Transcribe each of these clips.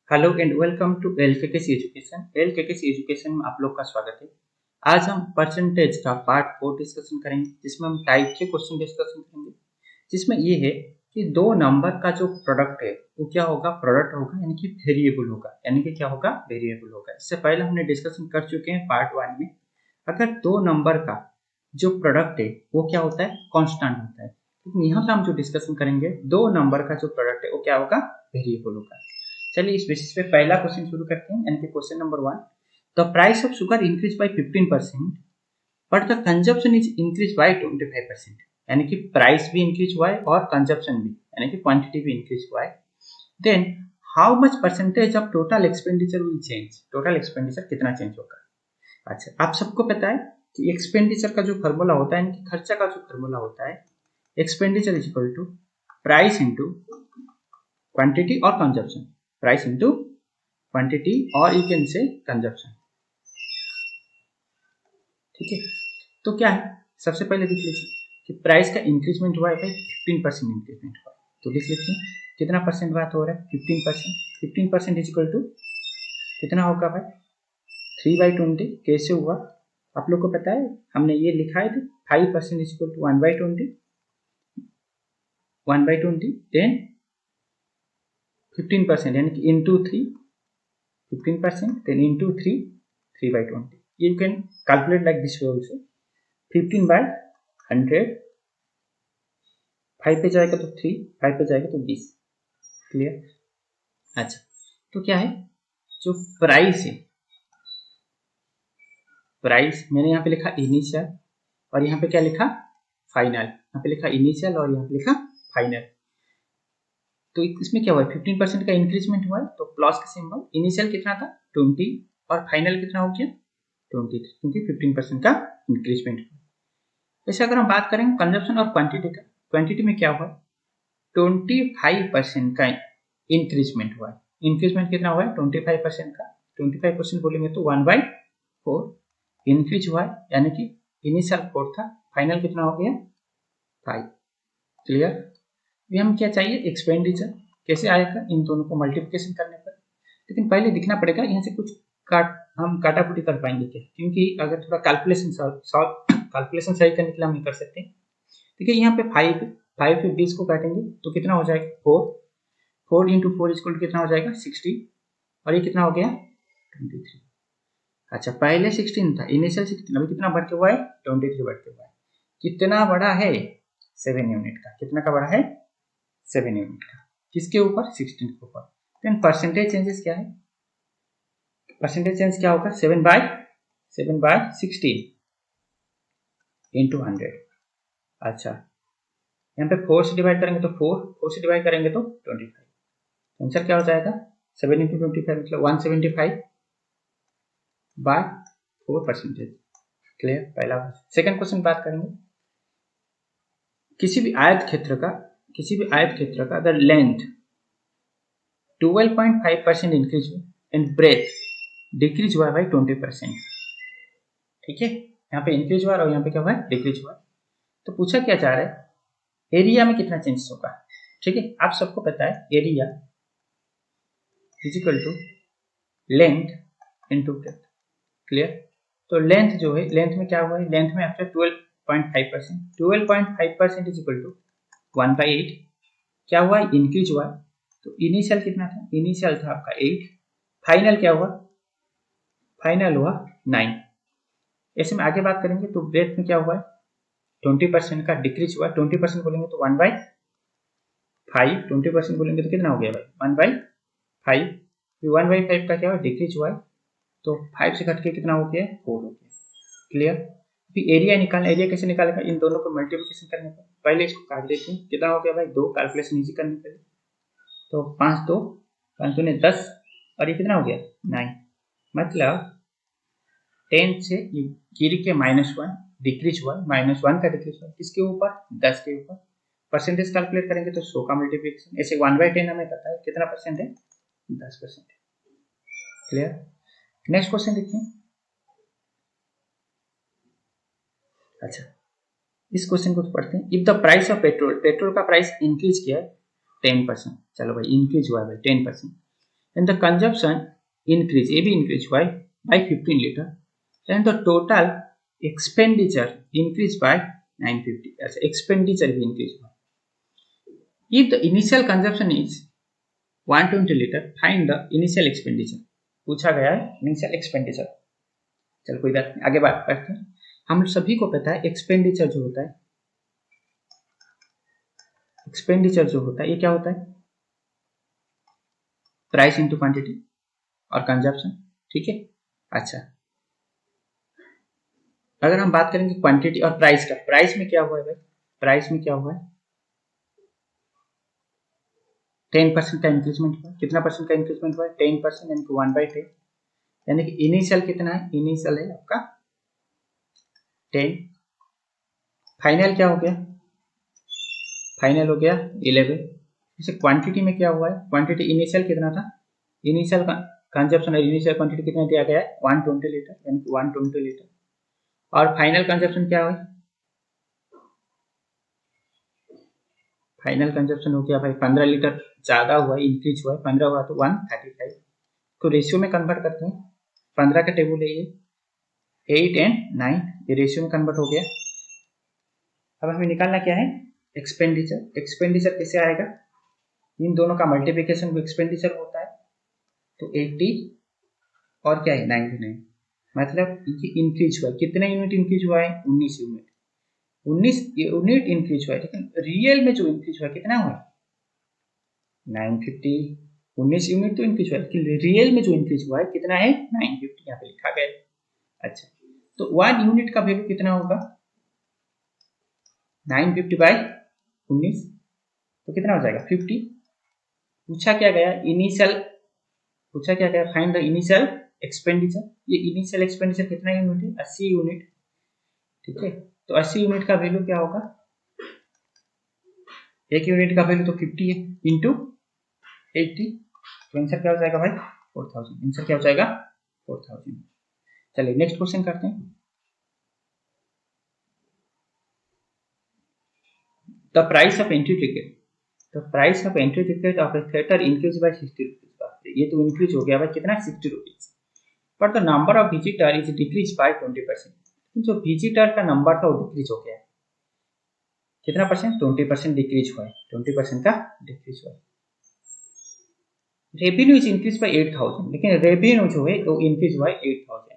Hello and welcome to LKKC education. LKKC education में आप लोग का स्वागत है। आज हम परसेंटेज का पार्ट 4 डिस्कशन करेंगे, जिसमें हम टाइप के क्वेश्चन डिस्कशन करेंगे। जिसमें ये है कि दो नंबर का जो प्रोडक्ट है वो क्या होगा, प्रोडक्ट होगा, यानी कि वेरिएबल होगा, यानी कि क्या होगा, वेरिएबल होगा। इससे पहले हमने डिस्कशन कर चुके हैं पार्ट 1 में। अगर दो नंबर का जो प्रोडक्ट है वो क्या होता है, कांस्टेंट होता है। लेकिन यहाँ पे हम जो डिस्कशन करेंगे, दो नंबर का जो प्रोडक्ट है वो क्या होगा, वेरिएबल होगा। चलिए इस बेसिस पे पहला क्वेश्चन शुरू करते हैं, यानी कि question number 1। The price of sugar increase by 15% but the consumption is increase by 25%। यानी कि प्राइस भी इंक्रीज हुआ है और कंजप्शन भी, यानी कि क्वांटिटी भी इंक्रीज हुआ है। Then how much percentage of total expenditure will change. Total expenditure कितना चेंज होगा। अच्छा, आप सबको पता है कि एक्सपेंडिचर का जो फॉर्मूला होता है, यानी कि खर्चा का जो फॉर्मूला होता है, expenditure is equal to price into quantity और कंजप्शन। प्राइस इंटू क्वांटिटी और यू कैन से कंजप्शन। ठीक है, तो क्या है, सबसे पहले देख लीजिए कि प्राइस का इंक्रीजमेंट हुआ है भाई, 15% इंक्रीजमेंट हुआ है। तो लिख लेते हैं कितना परसेंट बात हो रहा है, 15%। 15% इज इक्वल टू कितना होगा भाई, 3/20। कैसे हुआ आप लोग को पता है, हमने ये लिखा है 5% इज इक्वल टू 1/20, 1/20 देन 15%, यानी कि into 3, 15% then into 3, 3/20. You can calculate like this way also. 15/100, 5 पे जाएगा तो 3, 5 पे जाएगा तो 20। क्लियर। अच्छा, तो क्या है, जो प्राइस है, प्राइस मैंने यहाँ पे लिखा इनिशियल और यहाँ पे क्या लिखा, फाइनल। यहाँ पे लिखा इनिशियल और यहाँ पे लिखा फाइनल। तो इसमें क्या हुआ, 15% का इंक्रीजमेंट हुआ है, तो प्लस का सिंबल। इनिशियल कितना था 20 और फाइनल कितना हो गया 23, क्योंकि 15% का इंक्रीजमेंट हुआ। जैसे अगर हम बात करें कंजप्शन और क्वांटिटी का, क्वांटिटी में क्या हुआ, 25% का इंक्रीजमेंट हुआ है। इंक्रीजमेंट कितना हुआ है 25% का। 25% बोलेंगे तो 1/4 इंक्रीज हुआ है, यानी कि इनिशियल 4 था, फाइनल कितना हो गया 5। क्लियर। अभी हम क्या चाहिए, एक्सपेंडिचर। कैसे आएगा, इन दोनों को मल्टीप्लिकेशन करने पर। लेकिन पहले दिखना पड़ेगा यहाँ से कुछ हम काटाकुटी कर पाएंगे क्या, क्योंकि अगर थोड़ा कैलकुलेशन सही करने के लिए हम नहीं कर सकते। देखिए यहाँ पे 5 से 20 को काटेंगे तो कितना हो जाएगा 4 इंटू 4 इक्वल कितना हो जाएगा 60, और ये कितना हो गया 23। अच्छा, पहले 16 था, इनिशियल 16, अभी कितना बढ़ के हुआ है 23 बढ़ के हुआ है। कितना बड़ा है 7 यूनिट का। कितना का बड़ा है 7 यूनिट का। किसके ऊपर 16 के ऊपर। देन परसेंटेज चेंजेस क्या है, परसेंटेज चेंज क्या होगा 7/16 इंटू 100। अच्छा, यहाँ पे 4 से डिवाइड करेंगे तो 4 से डिवाइड करेंगे तो 25। आंसर क्या हो जाएगा 7 इंटू 25 मतलब 175/4%। क्लियर, पहला। सेकंड क्वेश्चन बात करेंगे, किसी भी आयत क्षेत्र का अगर लेंथ 12.5% इंक्रीज हुआ एंड ब्रेथ डिक्रीज हुआ है भाई 20%। ठीक है, यहाँ पे इंक्रीज हुआ और यहाँ पे क्या हुआ है डिक्रीज हुआ। तो पूछा क्या जा रहा है, एरिया में कितना चेंजेस होगा। ठीक है, आप सबको पता है area is equal to length into breadth. Clear. तो लेंथ जो है, लेंथ में क्या हुआ है, लेंथ में आफ्टर 12.5%, 12.5% इज इक्वल टू 1/8। क्या हुआ, इंक्रीज हुआ। तो इनिशियल कितना था, इनिशियल था आपका 8, फाइनल क्या हुआ, फाइनल हुआ 9। ऐसे में आगे बात करेंगे तो ब्रेथ में क्या हुआ है 20% का डिक्रीज हुआ। 20% बोलेंगे तो 1/5, 20% बोलेंगे तो कितना हो गया भाई 1/5। 1/5 का क्या हुआ डिक्रीज हुआ है, तो 5 से घट के कितना हो गया 4 हो गया। क्लियर। फिर एरिया निकालना, एरिया कैसे निकालेगा, इन दोनों को मल्टीप्लिकेशन करने पर। पहले इसको काट देते हैं, कितना हो गया भाई 2, कैलकुलेशन इजी करने के लिए। तो 5 2 5 2 10 और ये कितना हो गया 9। मतलब 10 से गिर के -1 डिक्रीज हुआ, -1 का डिक्रीज हुआ किसके ऊपर 10 के ऊपर। परसेंटेज कैलकुलेट करेंगे तो 100 का मल्टीप्लिकेशन। ऐसे 1/10 हमें पता है कितना परसेंट है 10%। क्लियर। नेक्स्ट क्वेश्चन देखते हैं। अच्छा, इस क्वेश्चन को पढ़ते हैं। If the price of petrol, petrol का प्राइस इंक्रीज किया है 10%। चलो भाई इंक्रीज हुआ है भाई 10%, एंड द कंजप्शन इंक्रीज, ये भी इंक्रीज हुआ है by 15 litre and the total expenditure increase by 950, अच्छा एक्सपेंडिचर भी इंक्रीज हुआ। If the initial consumption is 120 litre find the initial expenditure, पूछा गया है इनिशियल एक्सपेंडिचर। चल कोई बात नहीं, आगे बात करते हैं। हम सभी को पता है एक्सपेंडिचर जो होता है, एक्सपेंडिचर जो होता है ये क्या होता है, प्राइस इनटू क्वांटिटी और कंजप्शन, ठीक है। अच्छा, अगर हम बात करेंगे क्वांटिटी और प्राइस का, प्राइस में क्या हुआ है भाई, प्राइस में क्या हुआ है 10% का इंक्रीजमेंट हुआ। कितना परसेंट का इंक्रीजमेंट हुआ है 10%, यानी कि 1/10, यानी कि इनिशियल कितना है, इनिशियल है आपका 10, फाइनल क्या हो गया, फाइनल हो गया 11। जैसे क्वांटिटी में क्या हुआ है, क्वांटिटी इनिशियल कितना था, इनिशियल कंजप्शन और इनिशियल क्वांटिटी कितना दिया गया है 120 लीटर, यानी कि 120 लीटर, और फाइनल कंजप्शन क्या हुआ, फाइनल कंजप्शन हो गया भाई 15 लीटर, ज्यादा हुआ इंक्रीज हुआ है, 15 हुआ तो 135। तो रेशियो में कन्वर्ट करते हैं, 15 का टेबल है ये, 8 एंड 9, ये रेशियो में कन्वर्ट हो गया। अब हमें निकालना क्या है एक्सपेंडिचर। एक्सपेंडिचर कैसे आएगा, इन दोनों का मल्टीप्लिकेशन को एक्सपेंडिचर होता है, तो 80 और क्या है 99, मतलब ये इंक्रीज हुआ है, कितने यूनिट इंक्रीज हुआ है 19 यूनिट, 19 यूनिट इंक्रीज हुआ है, लेकिन रियल में जो इंक्रीज हुआ है कितना हुआ 950, 19 यूनिट तो इंक्रीज हुआ है, लेकिन रियल में जो इंक्रीज हुआ है कितना है 950, यहाँ पे लिखा गया है। अच्छा, तो 1 यूनिट का वैल्यू कितना होगा 950 बाई 19, तो कितना हो जाएगा 50। पूछा क्या गया इनिशियल, पूछा क्या गया फाइंड द इनिशियल एक्सपेंडिचर, ये इनिशियल एक्सपेंडिचर कितना यूनिट है 80 यूनिट, ठीक है। तो 80 यूनिट का वैल्यू क्या होगा, एक यूनिट का वैल्यू तो 50 है इंटू 80, तो आंसर क्या हो जाएगा भाई 4000, आंसर क्या हो जाएगा 4000। चलिए नेक्स्ट क्वेश्चन करते हैं। The price of entry ticket, the price of entry ticket of A theatre increase by 60 rupees, ये तो इंक्रीज हो गया भाई कितना 60 rupees, but the number of visitor is decrease by 20%, जो विजिटर का नंबर था वो डिक्रीज हो गया, कितना परसेंट 20% डिक्रीज हुआ है, 20% का डिक्रीज हुआ है। रेवेन्यू इज इंक्रीज बाय 8000, लेकिन रेवेन्यू जो है वो इंक्रीज हुआ है 8000।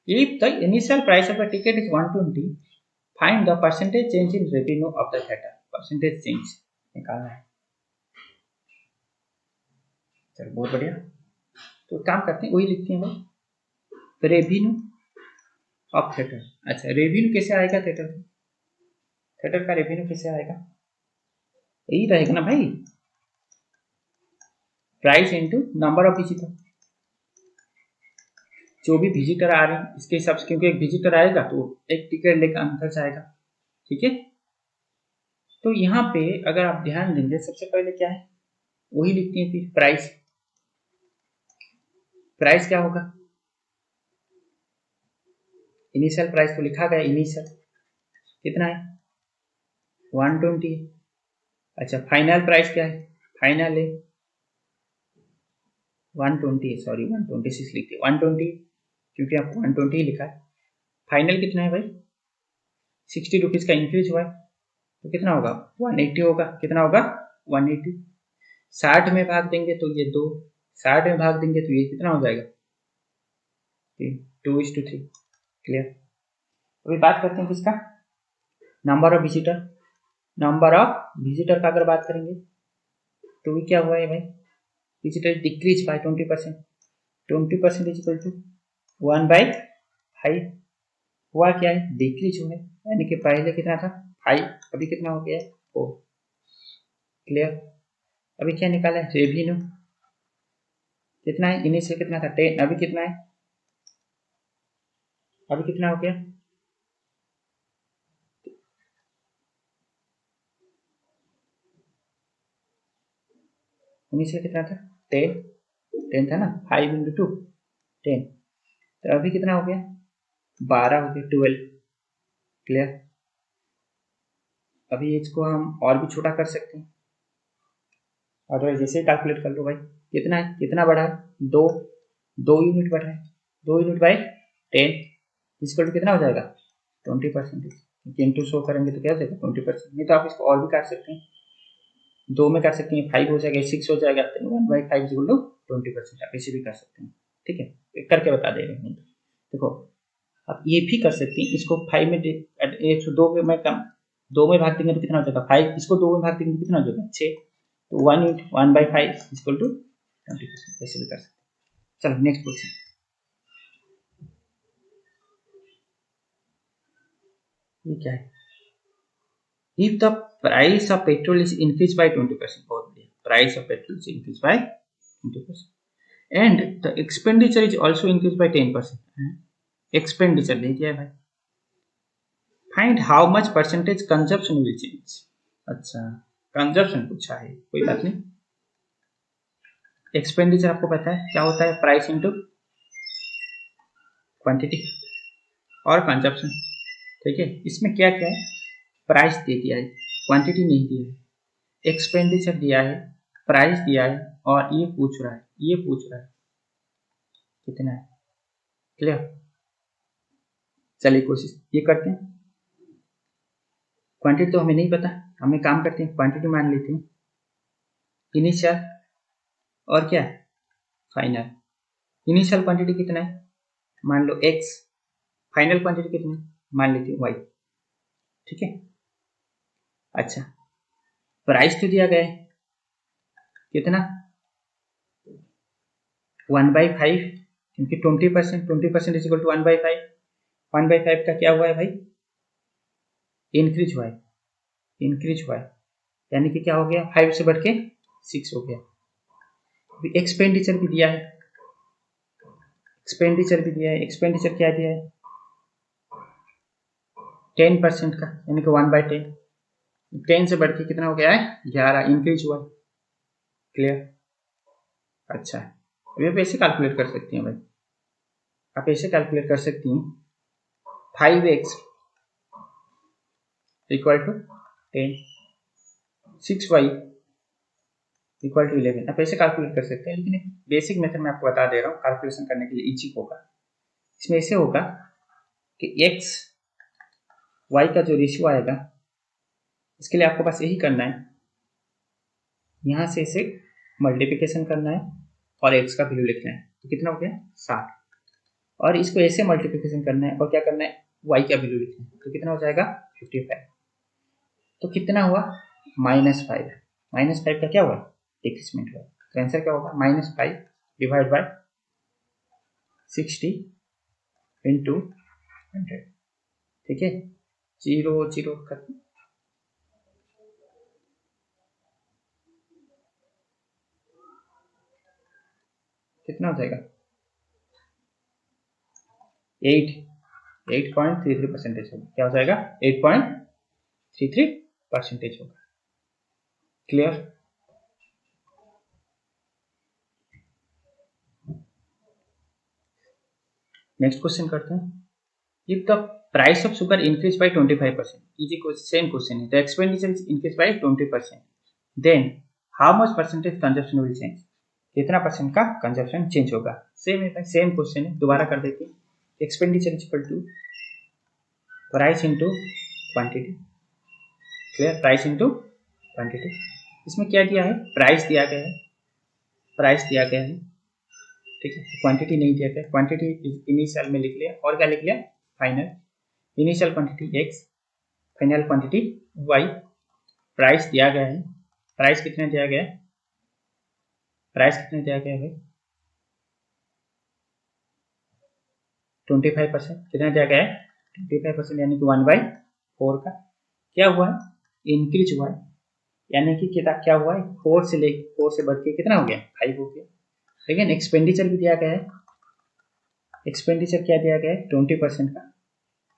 If the initial price of the ticket is 120, find the percentage change in revenue of the theatre, percentage change निकालना है। चलो बहुत बढ़िया, तो काम करते हैं वही लिखते हैं भाई रेवेन्यू ऑफ थिएटर। अच्छा रेवेन्यू कैसे आएगा थिएटर का, थिएटर का रेवेन्यू कैसे आएगा, यही रहेगा ना भाई price into number of visitor, जो भी विजिटर आ रहे हैं इसके हिसाब से, क्योंकि एक विजिटर आएगा तो एक टिकट लेकर अंदर जाएगा, ठीक है। तो यहाँ पे अगर आप ध्यान देंगे सबसे पहले क्या है वही लिखते हैं, फिर प्राइस, प्राइस क्या होगा इनिशियल प्राइस तो लिखा गया, इनिशियल कितना है 120 है। अच्छा फाइनल प्राइस क्या है, फाइनल है 120 है, सॉरी 126 लिखते 120, क्योंकि आपको 120 ही लिखा है। फाइनल कितना है भाई 60 रुपीज का इंक्रीज हुआ है, तो कितना होगा 180 होगा, कितना होगा 180, 60 में भाग देंगे तो ये 2, 60 में भाग देंगे तो ये कितना हो जाएगा 2:3, क्लियर। अभी बात करते हैं किसका, number of visitor, number of visitor का अगर बात करेंगे तो ये क्या हुआ है भाई visitor decrease by 20%, 20% is equal to 1/5, हुआ क्या है डिक्रीज हुआ है, यानी कि पहले कितना था 5, अभी कितना हो गया है 4, क्लियर। अभी क्या निकाला है रेवेन्यू, कितना है इनिशियल कितना था 10, अभी कितना है, अभी कितना हो गया इनिशियल कितना था 10, 10 था ना 5 इंटू 2 10, तो अभी कितना हो गया 12 हो गया 12, क्लियर। अभी इसको हम और भी छोटा कर सकते हैं, और जैसे कैलकुलेट कर लो भाई कितना है, कितना बढ़ा है, 2 यूनिट बढ़ा है, 2 यूनिट बाई 10 इसको तो कितना हो जाएगा 20%। इंटू शो करेंगे तो क्या हो जाएगा 20%। नहीं तो आप इसको और भी काट सकते हैं, 2 में काट सकते हैं, 5 हो जाएगा, 6 हो जाएगा, 1/5 इक्वल टू 20%। आप इसे भी कर सकते हैं, ठीक है, करके बता दे रहे हैं। देखो आप ये भी कर सकते हैं, इसको 5 में 102 में कम 2 में भाग देंगे तो कितना हो जाएगा 5, इसको 2 में भाग देंगे तो कितना हो जाएगा 6, तो 1/5 इक्वल टू 20%। ऐसे भी कर सकते हैं। चलो नेक्स्ट क्वेश्चन, ये क्या है, if the price of petrol is increased by 20%, बहुत बढ़िया, price of petrol is increased by 20% and the expenditure is also increased by 10%, expenditure दे दिया है भाई, find how much percentage consumption will change। अच्छा consumption पूछा है, कोई बात नहीं, एक्सपेंडिचर आपको पता है क्या होता है, प्राइस इंटू क्वांटिटी और कंजप्शन, ठीक है। इसमें क्या क्या है, प्राइस दे दिया है, क्वांटिटी नहीं दी है, एक्सपेंडिचर दिया है, प्राइस दिया है, और ये पूछ रहा है कितना है, क्लियर। चलिए कोशिश ये करते हैं, क्वांटिटी तो हमें नहीं पता, हमें काम करते हैं क्वांटिटी मान लेते हैं, इनिशियल और क्या फाइनल। इनिशियल क्वांटिटी कितना है, मान लो x, फाइनल क्वांटिटी कितना है, मान लेते हैं y, ठीक है। अच्छा प्राइस तो दिया गया है कितना 1/5, क्योंकि 20% इज इक्वल टू 1/5, 1/5 का क्या हुआ है भाई, इंक्रीज हुआ है, यानी कि क्या हो गया 5 से बढ़ के 6 हो गया। एक्सपेंडिचर भी दिया है, एक्सपेंडिचर क्या दिया है 10% का, यानी कि 1/10, 10 से बढ़ के कितना हो गया है 11, इंक्रीज हुआ, क्लियर। अच्छा अभी आप ऐसे कैलकुलेट कर सकती हैं भाई, आप ऐसे कैलकुलेट कर सकती हैं 5x equal to 10, 6y equal to 11, आप ऐसे कैलकुलेट कर सकते हैं, लेकिन बेसिक मेथड मैं आपको बता दे रहा हूँ कैलकुलेशन करने के लिए इजी होगा। इसमें ऐसे होगा कि x y का जो रेशियो आएगा, इसके लिए आपको बस यही करना है, यहाँ से इसे मल्टीप्लिकेशन करना है और x का वैल्यू लिखना है, तो कितना हो गया 60, और इसको ऐसे मल्टीप्लिकेशन करना है और क्या करना है y का वैल्यू लिखना है, तो कितना हो जाएगा 55, तो कितना हुआ -5, -5 का क्या हुआ डिक्रीजमेंट हुआ, तो आंसर क्या होगा -5 डिवाइड बाय 60 इंटू 100, ठीक है, 0 0 खत्म, कितना हो जाएगा 8.33% होगा, क्या हो जाएगा 8.33% होगा, क्लियर। नेक्स्ट क्वेश्चन करते हैं, if the price of sugar increased by 25%, easy question, same question है, the expenditure is increased by 20%, then how much percentage consumption will change, कितना परसेंट का कंजप्शन चेंज होगा, सेम है, सेम क्वेश्चन है, दोबारा कर देते हैं, expenditure is equal to price into quantity, clear, price into quantity. इसमें क्या दिया है, प्राइस दिया गया है, ठीक है, क्वांटिटी नहीं दिया गया, क्वांटिटी इनिशियल में लिख लिया और क्या लिख लिया final, initial quantity x, final quantity y, price दिया गया है, प्राइस कितना दिया गया है, प्राइस कितना दिया गया है 25%, कितना दिया गया है 25%, यानी कि 1/4 का क्या हुआ है इंक्रीज हुआ है, यानी कि क्या हुआ है 4 से बढ़ के कितना हो गया 5 हो गया। लेकिन एक्सपेंडिचर भी दिया गया है, एक्सपेंडिचर क्या दिया गया है 20% का,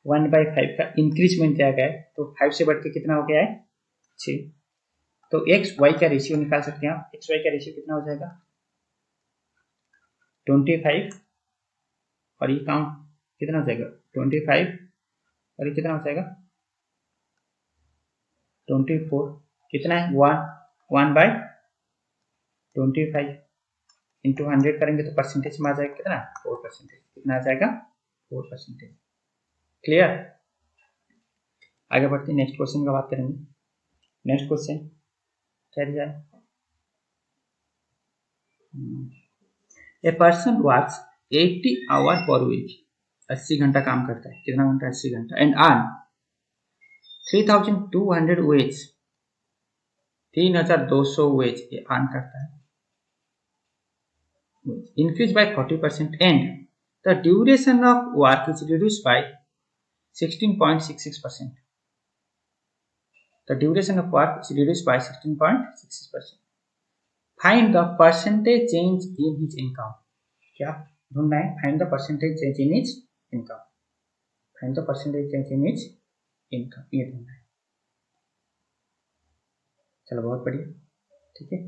1/5 का इंक्रीजमेंट दिया गया है, तो 5 से बढ़ के कितना हो गया है 6, तो एक्स वाई का रेशियो निकाल सकते हैं आप, एक्स वाई का रेशियो कितना हो जाएगा 25, और ये काउंट कितना हो जाएगा 25, और ये कितना हो जाएगा 24, कितना है 1/25, इंटू 100 करेंगे तो परसेंटेज में आ जाएगा कितना 4%। कितना आ जाएगा 4%। क्लियर। आगे बढ़ते हैं, नेक्स्ट क्वेश्चन का बात करेंगे। नेक्स्ट क्वेश्चन क्या दिया है, a person works 80 hour per week, 80 घंटा काम करता है। कितना घंटा 80 घंटा। एंड अर्न 3200 वेज, 3200 वेज ये अर्न करता है। Increase by 40% and the duration of work is reduce by 16.66%. The duration of work is reduced by 16.66%. Find the percentage change in his income. क्या ढूंढना है? Find the percentage change in his income. Find the percentage change in his income, ये ढूंढना है। चलो बहुत बढ़िया, ठीक है।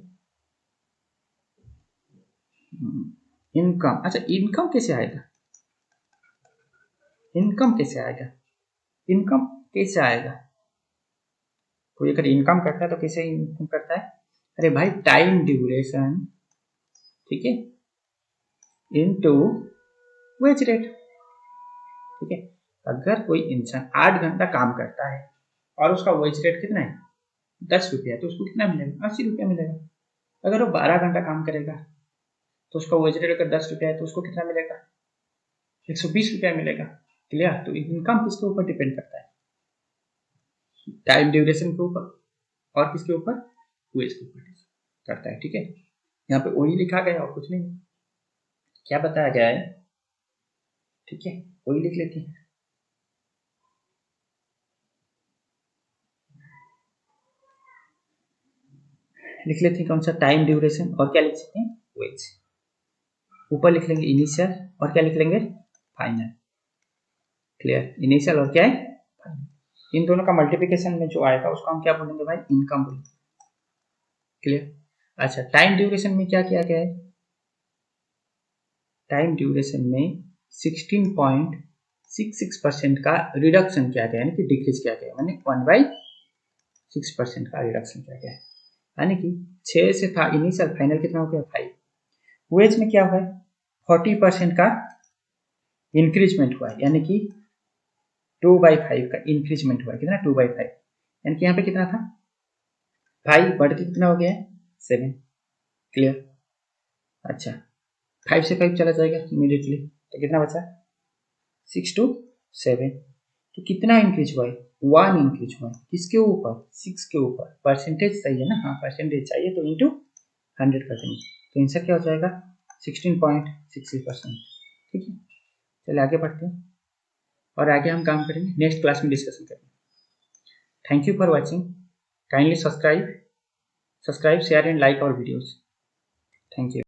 इनकम, अच्छा इनकम कैसे आएगा? इनकम कैसे आएगा? इनकम कैसे आएगा? कोई अगर इनकम करता है तो कैसे इनकम करता है? अरे भाई टाइम ड्यूरेशन, ठीक है, इनटू वेज रेट, ठीक है। अगर कोई इंसान 8 घंटा काम करता है और उसका वेज रेट कितना है 10 रुपया, तो उसको कितना मिलेगा 80 रुपया मिलेगा। अगर वो 12 घंटा काम करेगा तो उसका वेज रेट अगर 10 रुपया है तो उसको कितना मिलेगा 120 रुपया मिलेगा। क्लियर। तो इनकम किसके ऊपर डिपेंड करता है? टाइम ड्यूरेशन के ऊपर और किसके ऊपर? वेज के ऊपर करता है, ठीक है। यहाँ पे वही लिखा गया और कुछ नहीं, क्या बताया गया है, ठीक है, वही लिख लेते हैं। लिख लेते हैं कौन सा? टाइम ड्यूरेशन, और क्या लिख सकते हैं? वेज। ऊपर लिख लेंगे इनिशियल और क्या लिख लेंगे? फाइनल। क्लियर। इनिशियल और क्या है? फाइनल। इन दोनों का मल्टीप्लिकेशन में जो आएगा उसको हम क्या बोलेंगे भाई? इनकम बोलेंगे। क्लियर। अच्छा टाइम ड्यूरेशन में क्या किया गया है? टाइम ड्यूरेशन में 16.66% का रिडक्शन किया गया, यानी कि डिक्रीज किया गया, यानी 1/6% का रिडक्शन किया गया है। यानी कि 6 से था इनिशियल, फाइनल कितना हो गया 5। वेज में क्या हुआ है? 40% का इंक्रीजमेंट हुआ है, यानी कि 2/5 का इंक्रीजमेंट हुआ है। कितना? 2/5, यानी कि यहाँ पे कितना था 5 बढ़ के कितना हो गया 7। क्लियर। अच्छा 5 से 5 चला जाएगा इमीडिएटली, तो कितना बचा 6 to 7। तो कितना इंक्रीज हुआ है? 1 इंक्रीज हुआ है। किसके ऊपर? 6 के ऊपर। परसेंटेज सही है ना? हाँ परसेंटेज चाहिए, तो इंटू 100%, तो आंसर क्या हो जाएगा 16.66%। ठीक है, चलिए आगे बढ़ते हैं और आगे हम काम करेंगे, नेक्स्ट क्लास में डिस्कशन करेंगे। Thank you for watching. Kindly subscribe, share and like our videos. Thank you.